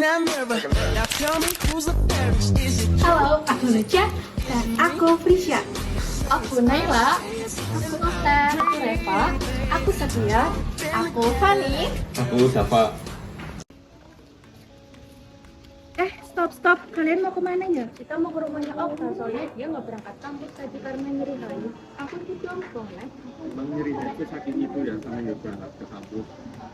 that mirror. Now tell me who's the fairest? Is it Halo, aku Neca dan aku Frisya. Aku Naila, aku Okta, aku Reva, aku Satya, aku Fani. Aku Dava. Stop. Kalian mau kemana ya? Kita mau ke rumahnya Okta, soalnya dia nggak berangkat kampus tadi karena nyeri hari. Aku tuh jongkong, Emang nyerinya itu sakit itu ya, sama nggak berangkat ke kampus.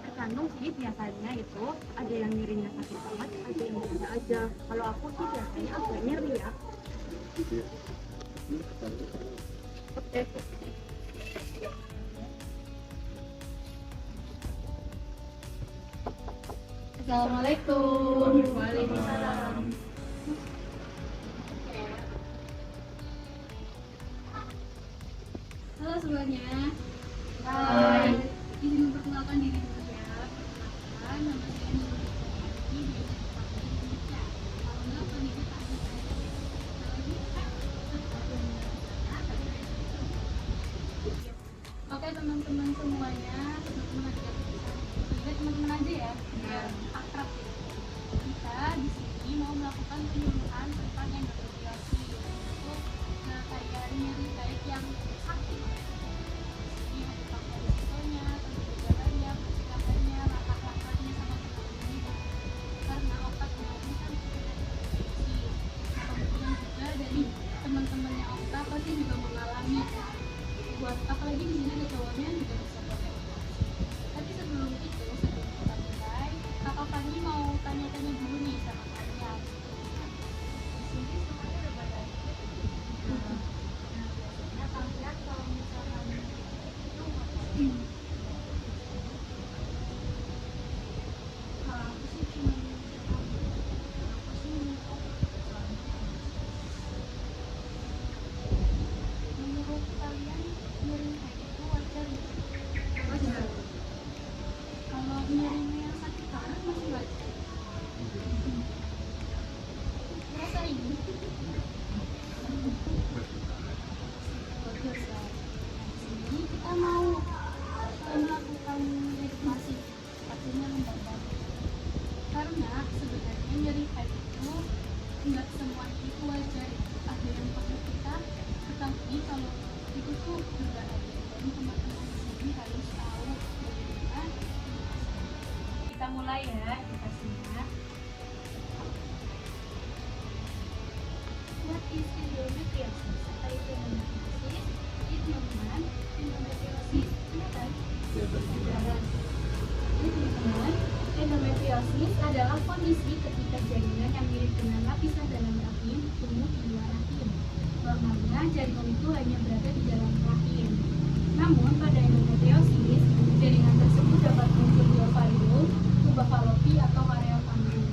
Tergantung sih, biasanya itu ada yang nyerinya sakit banget, ada yang biasa aja. Kalau aku sih biasanya agak nyeri ya. Oke. Assalamualaikum. Waalaikumsalam. Halo semuanya. Hai. Izin memperkenalkan diri dulu ya. Perkenalkan, nama saya Nurul Fitri, biasa dipanggil Indonesia. Kalau enggak panggilnya Kak Nisa. Kalau Nisa, oke teman-teman semuanya, teman-teman aja teman-teman aja ya, biar akrab ya. Kita di sini mau melakukan penyuluhan tentang endometriosis, yaitu kayak nyeri kayak yang sakit. Ini ada faktor risikonya, gejalanya, pencegahannya, langkah-langkahnya sama ini. Karena otak kemarin kan endometriosis. Kemudian juga dari teman-temannya Okta pasti juga mengalami. Buat apalagi di sini ada cowoknya juga bisa pakai. Tapi sebelum itu, sebelum kita mulai, Kakak Fani mau tanya-tanya dulu nih sama kalian. Di sini semuanya udah pada aktif. Nah, biasanya kalian kalau misalkan itu ngapain? Kalau aku sih cuma aku sih menurut kalian nyeri kayak itu wajar nggak? Wajar. Kalau nyerinya yang sakit parah masih wajar. Merasa ini wajar ya. Di sini kita mau melakukan meditasi, artinya membaca. Karena sebenarnya nyeri head itu nggak semua itu wajar. Ada yang perlu kita ketahui kalau itu tuh berbahaya. Dan teman-teman di sini harus tahu bagaimana. Kita mulai ya edukasinya. What is endometriosis? Apa itu endometriosis? Ini teman-teman, endometriosis ini kan? Jadi teman-teman, endometriosis adalah kondisi ketika jaringan yang mirip dengan lapisan dalam rahim tumbuh di luar rahim. Normalnya jaringan itu hanya berada di dalam rahim. Namun pada endometriosis, jaringan tersebut dapat muncul di ovarium, tuba falopi atau area fundum.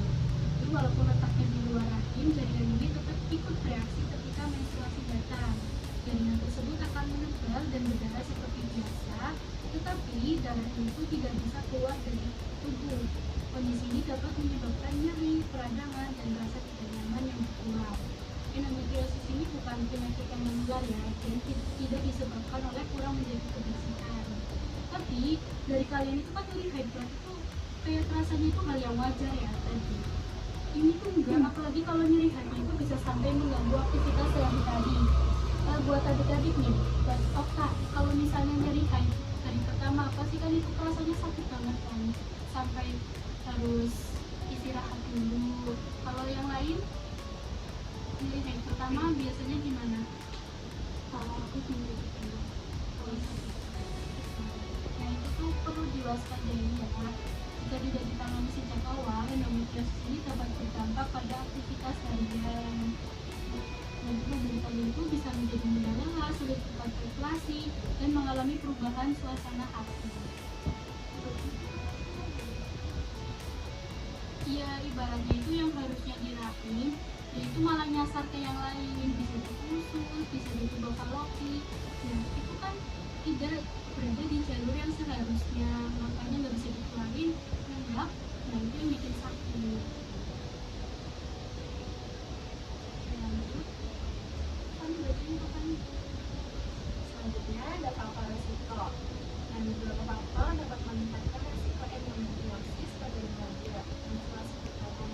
Jadi walaupun letaknya di luar rahim, jaringan ini tetap ikut bereaksi ketika menstruasi datang. Jaringan tersebut akan menebal dan berdarah seperti biasa, tetapi darah itu tidak bisa keluar dari tubuh. Kondisi ini dapat menyebabkan nyeri, peradangan, dan rasa tidak nyaman yang berkurang. Endometriosis ini bukan penyakit yang menular ya, dan tidak disebabkan oleh kurang menjaga kebersihan. Tapi dari kalian itu kan nyeri high blood itu kayak rasanya itu hal yang wajar ya tadi. Ini tuh enggak, apalagi kalau nyeri hati itu bisa sampai mengganggu aktivitas sehari-hari. Buat adik-adik nih, buat Okta, kalau misalnya nyeri high hari pertama apa sih, kan itu rasanya sakit banget kan, sampai harus istirahat dulu. Kalau yang lain nyeri high pertama biasanya gimana? Kalau aku nyeri gitu. Nah itu tuh perlu diwaspadai ya. Jika tidak ditangani sejak awal, endometriosis ini dapat berdampak pada aktivitas harian. Dan juga berita itu bisa menjadi mudah lelah, sulit berkonsentrasi, dan mengalami perubahan suasana hati. Ya ibaratnya itu yang harusnya dirapi, yaitu malah nyasar ke yang lain, bisa di usus, bisa di tuba falopi. Nah itu kan tidak berada di jalur yang seharusnya, makanya nggak bisa dikeluarin, nembak, nah itu yang bikin sakit. Lanjut, kan berarti itu kan selanjutnya ada faktor resiko. Nah beberapa faktor dapat meningkatkan resiko endometriosis pada remaja, menstruasi pertama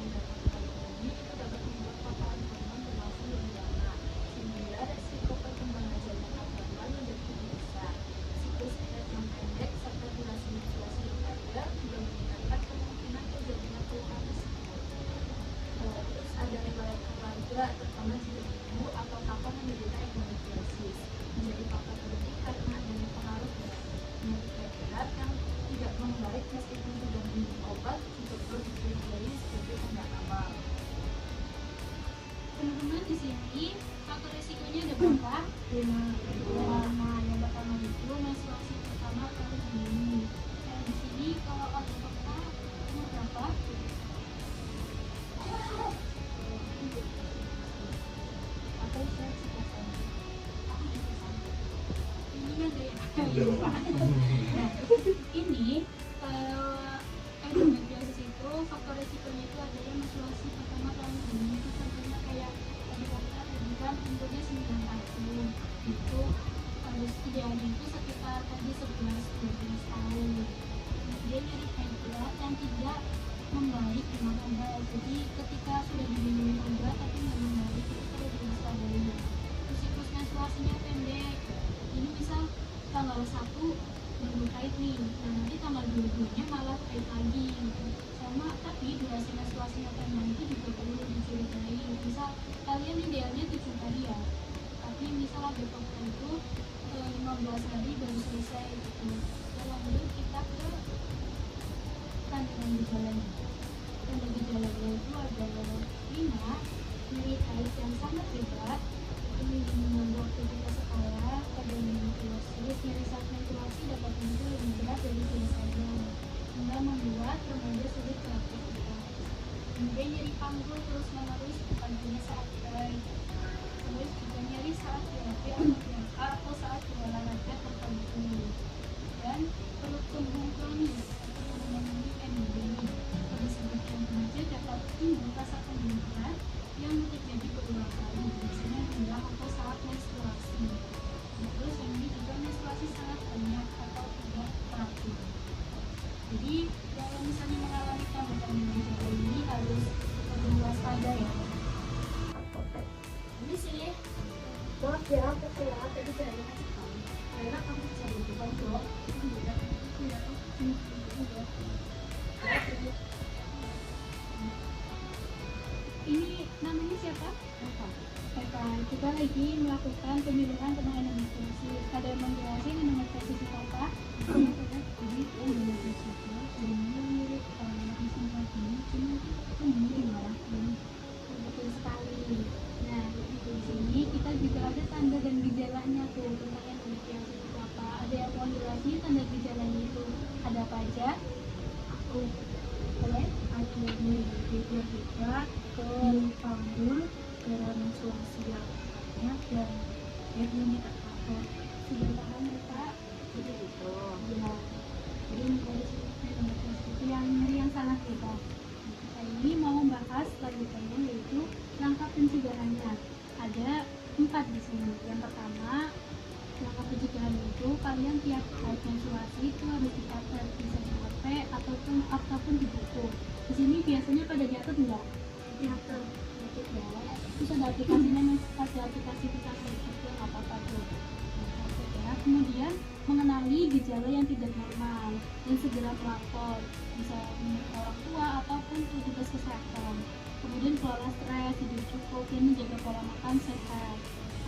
Pak. Nah, ini endometriosis itu faktor resikonya itu adalah menstruasi pertama tahun ini itu contohnya kayak tadi kata tadi kan umurnya 9 tahun itu harus idealnya itu sekitar tadi 11-12 tahun. Kemudian nyeri head yang tidak membaik dengan obat, jadi ketika sudah diminum obat tapi nggak membaik itu perlu diwaspadai. Terus siklus menstruasinya pendek, ini misal tanggal 1 baru haid nih, nah nanti tanggal 22 nya malah haid lagi gitu. Sama tapi durasi menstruasinya pendek itu juga perlu dicurigai. Misal kalian idealnya 7 hari ya, tapi misal ada faktor itu 15 hari baru selesai gitu. Lalu kita ke kandungan gejalanya. Tanda gejalanya itu ada 5, nyeri haid yang sangat hebat, ini mengganggu aktivitas sekolah, pada endometriosis, nyeri saat menstruasi dapat muncul lebih berat dari biasanya, hingga membuat remaja sulit beraktivitas. Kemudian nyeri panggul terus menerus bukan hanya saat haid, terus juga nyeri saat terapi atau saat berolahraga tertentu, dan perut kembung kronis atau mengalami endemi. Pada sebagian remaja dapat timbul rasa kembung berat yang terjadi berulang kali, biasanya menjelang atau saat menstruasi. Terus yang ini juga menstruasi sangat banyak atau tidak teratur. Jadi kalau misalnya mengalami tanda-tanda gejala ini harus lebih waspada ya. Ini sih, maaf ya, aku telat tadi dari kasih karena kamu bisa berubah dong. Ini namanya siapa? Eva. Kita lagi melakukan pemilihan tentang endometriosis. Ada yang mau jelasin endometriosis itu apa? Jadi endometriosis itu sebenarnya mirip mesin ini, cuma ini di luar. Betul sekali. Nah, di sini kita juga ada tanda dan gejalanya tuh tentang endometriosis itu apa. Ada yang mau jelasin tanda gejalanya itu ada apa aja? Aku boleh? Ada nyeri hebat, nyeri panggul, darah menstruasi yang banyak, dan haidnya tak kabar. Sudah paham ya Pak? Jadi gitu. Ya. Jadi dari endometriosis itu yang nyeri yang sangat hebat. Kita ini mau membahas lanjutannya yaitu langkah pencegahannya. Ada 4 di sini. Yang pertama, langkah pencegahan itu kalian tiap haid menstruasi itu harus dicatat, bisa di HP ataupun di buku. Di sini biasanya pada diatur enggak? Diatur. Ya. Terus ada aplikasinya, ada aplikasi kita itu nggak apa-apa tuh. Ya. Kemudian mengenali gejala yang tidak normal dan segera melapor, bisa ke orang tua ataupun petugas kesehatan. Kemudian kelola stres, tidur cukup, dan menjaga pola makan sehat.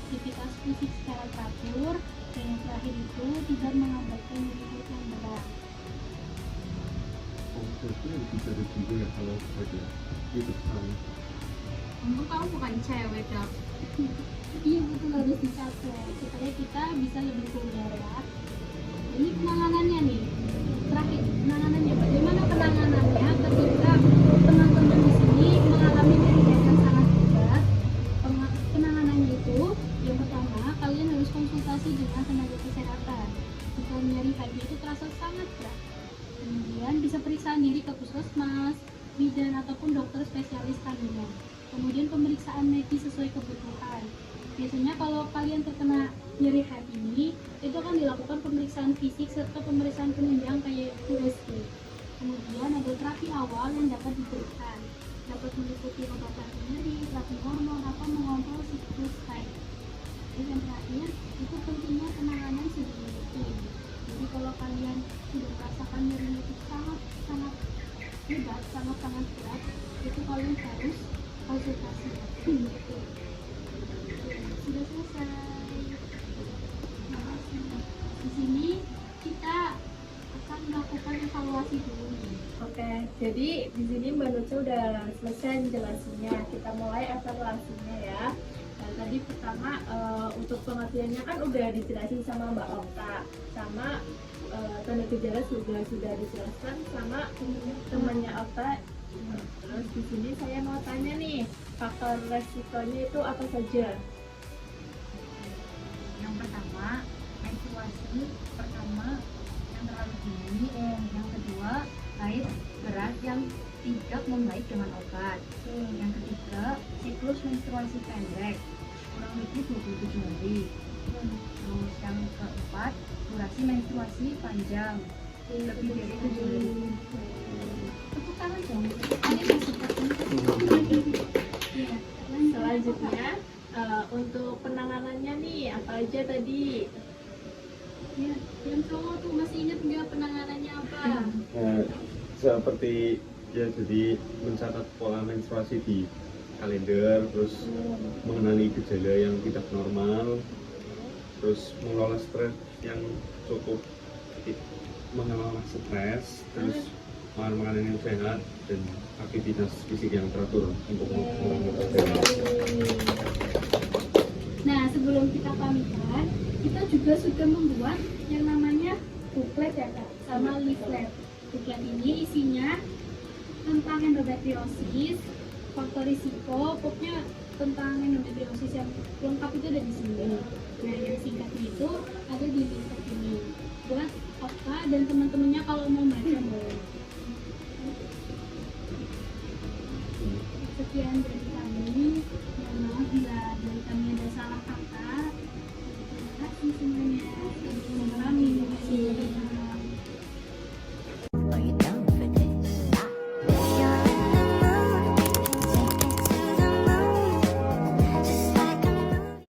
Aktivitas fisik secara teratur, dan yang terakhir itu tidak mengabaikan nyeri yang berat. Itu bisa juga ya kalau saja itu kan. Untung kamu bukan cewek dong. Iya betul, harus dicatat supaya kita bisa lebih aware ya. Ini penanganannya nih. Terakhir penanganannya, bagaimana penanganannya ketika teman-teman di sini mengalami nyeri yang sangat berat? Penanganannya itu yang pertama kalian harus konsultasi dengan tenaga kesehatan. Jika nyeri haidnya itu terasa sangat berat, kemudian bisa periksaan diri ke puskesmas, bidan ataupun dokter spesialis kandungan. Kemudian pemeriksaan medis sesuai kebutuhan. Biasanya kalau kalian terkena nyeri haid ini, itu akan dilakukan pemeriksaan fisik serta pemeriksaan penunjang kayak USG. Kemudian ada terapi awal yang dapat diberikan, dapat meliputi obat nyeri, terapi hormon atau mengontrol siklus haid. Dan yang terakhir, itu pentingnya penanganan sebelum rutin. Jadi kalau kalian sudah merasakan nyeri itu sangat hebat, sangat berat, itu kalian harus konsultasi. Sudah selesai. Di sini kita akan melakukan evaluasi dulu. Oke, jadi di sini Mbak Nuca udah selesai menjelasinya. Kita mulai evaluasinya ya. Nah, tadi pertama untuk pengertiannya kan udah dijelasin sama Mbak Okta, sama tanda gejala sudah dijelaskan sama temannya Okta. Terus di sini saya mau tanya nih, faktor resikonya itu apa saja? Yang pertama, menstruasi pertama menstruasi pendek, kurang lebih 27 hari. Terus yang keempat, durasi menstruasi panjang, lebih dari 7 hari. Tepuk tangan dong. Ada yang suka. Iya. Selanjutnya untuk penanganannya nih apa aja tadi? Ya, yang cowok tuh masih ingat nggak penanganannya apa? Nah, seperti ya jadi mencatat pola menstruasi di kalender, terus mengenali gejala yang tidak normal, terus mengelola stres yang cukup, mengelola stres, terus makan makanan yang sehat dan aktivitas fisik yang teratur untuk mengurangi stres. Nah, sebelum kita pamitan, kita juga sudah membuat yang namanya booklet ya Kak, sama leaflet. Booklet ini isinya tentang endometriosis, faktor risiko, pokoknya tentang endometriosis yang lengkap itu ada di sini. Nah, yang singkatnya itu ada di leaflet ini. Buat Oka dan teman-temannya kalau mau baca boleh. Sekian dari